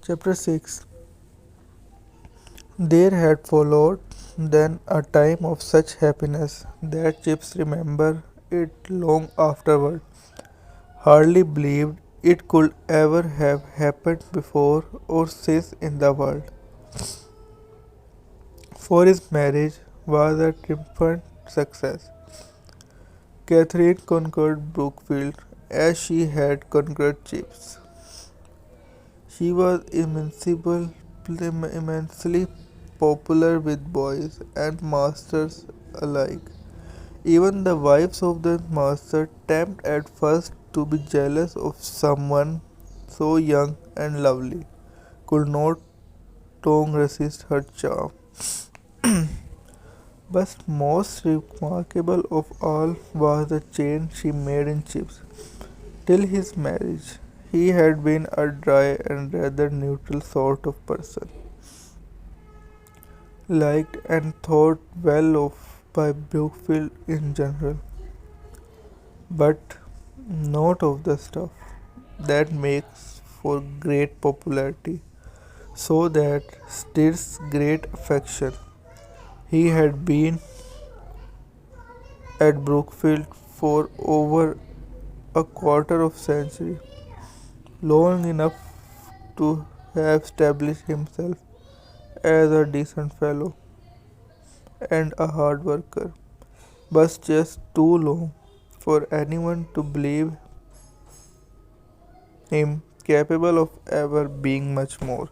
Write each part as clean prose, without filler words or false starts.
Chapter 6. There had followed then a time of such happiness that Chips remembered it long afterward, hardly believed it could ever have happened before or since in the world. For his marriage was a triumphant success. Catherine conquered Brookfield as she had conquered Chips. She was immensely popular with boys and masters alike. Even the wives of the master tempted at first to be jealous of someone so young and lovely, could not long resist her charm. But most remarkable of all was the change she made in Chips. Till his marriage, he had been a dry and rather neutral sort of person, liked and thought well of by Brookfield in general, but not of the stuff that makes for great popularity, so that stirs great affection. He had been at Brookfield for over a quarter of a century, long enough to have established himself as a decent fellow and a hard worker, but just too long for anyone to believe him capable of ever being much more.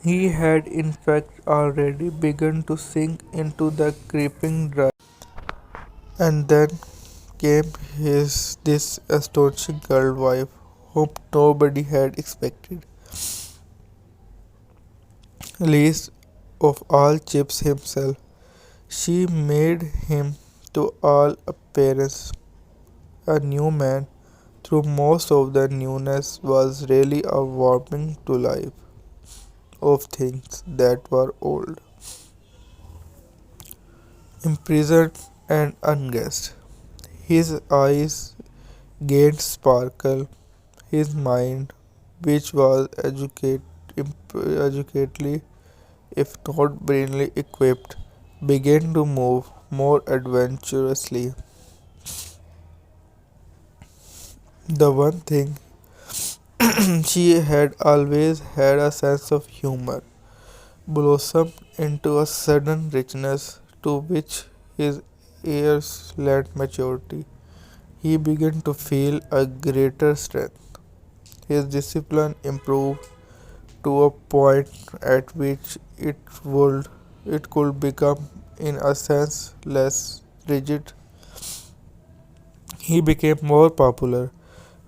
He had in fact already begun to sink into the creeping dry, and then came his this astonishing girl wife whom nobody had expected, least of all Chips himself. She made him to all appearance a new man, though most of the newness was really a warming to life of things that were old, imprisoned and unguessed. His eyes gained sparkle, his mind, which was educatedly, if not brilliantly equipped, began to move more adventurously. The one thing she had always had a sense of humor, blossomed into a sudden richness to which his years lent maturity. He began to feel a greater strength. His discipline improved to a point at which it could become in a sense less rigid. He became more popular.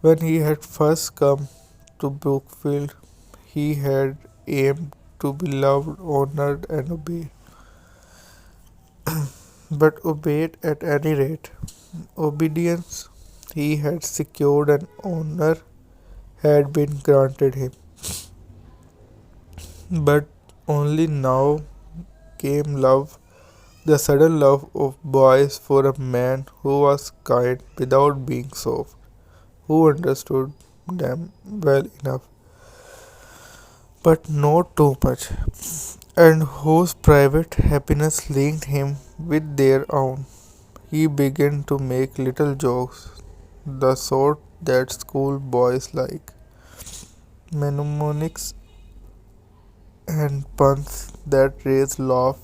When he had first come to Brookfield, he had aimed to be loved, honored, and obeyed, but obeyed at any rate. Obedience he had secured and honor had been granted him. But only now came love, the sudden love of boys for a man who was kind without being soft, who understood them well enough, but not too much, and whose private happiness linked him with their own. He began to make little jokes, the sort that school boys like, mnemonics and puns that raise laugh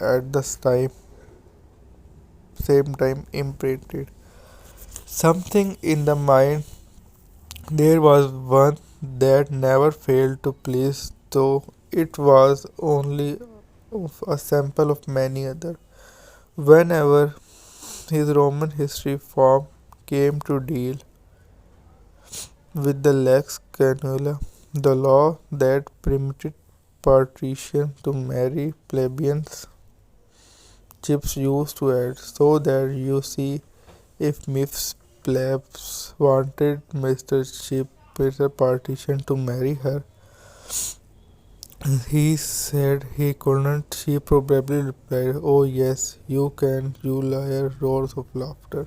at the same time imprinted something in the mind. There was one that never failed to please, though it was only a sample of many others. Whenever his Roman history form came to deal with the lex canula, the law that permitted patricians to marry plebeians, Chips used to add, so that you see if Miss Plebs wanted Mr. Partition to marry her, he said he couldn't. She probably replied, "Oh, yes, you can, you liar," roars of laughter.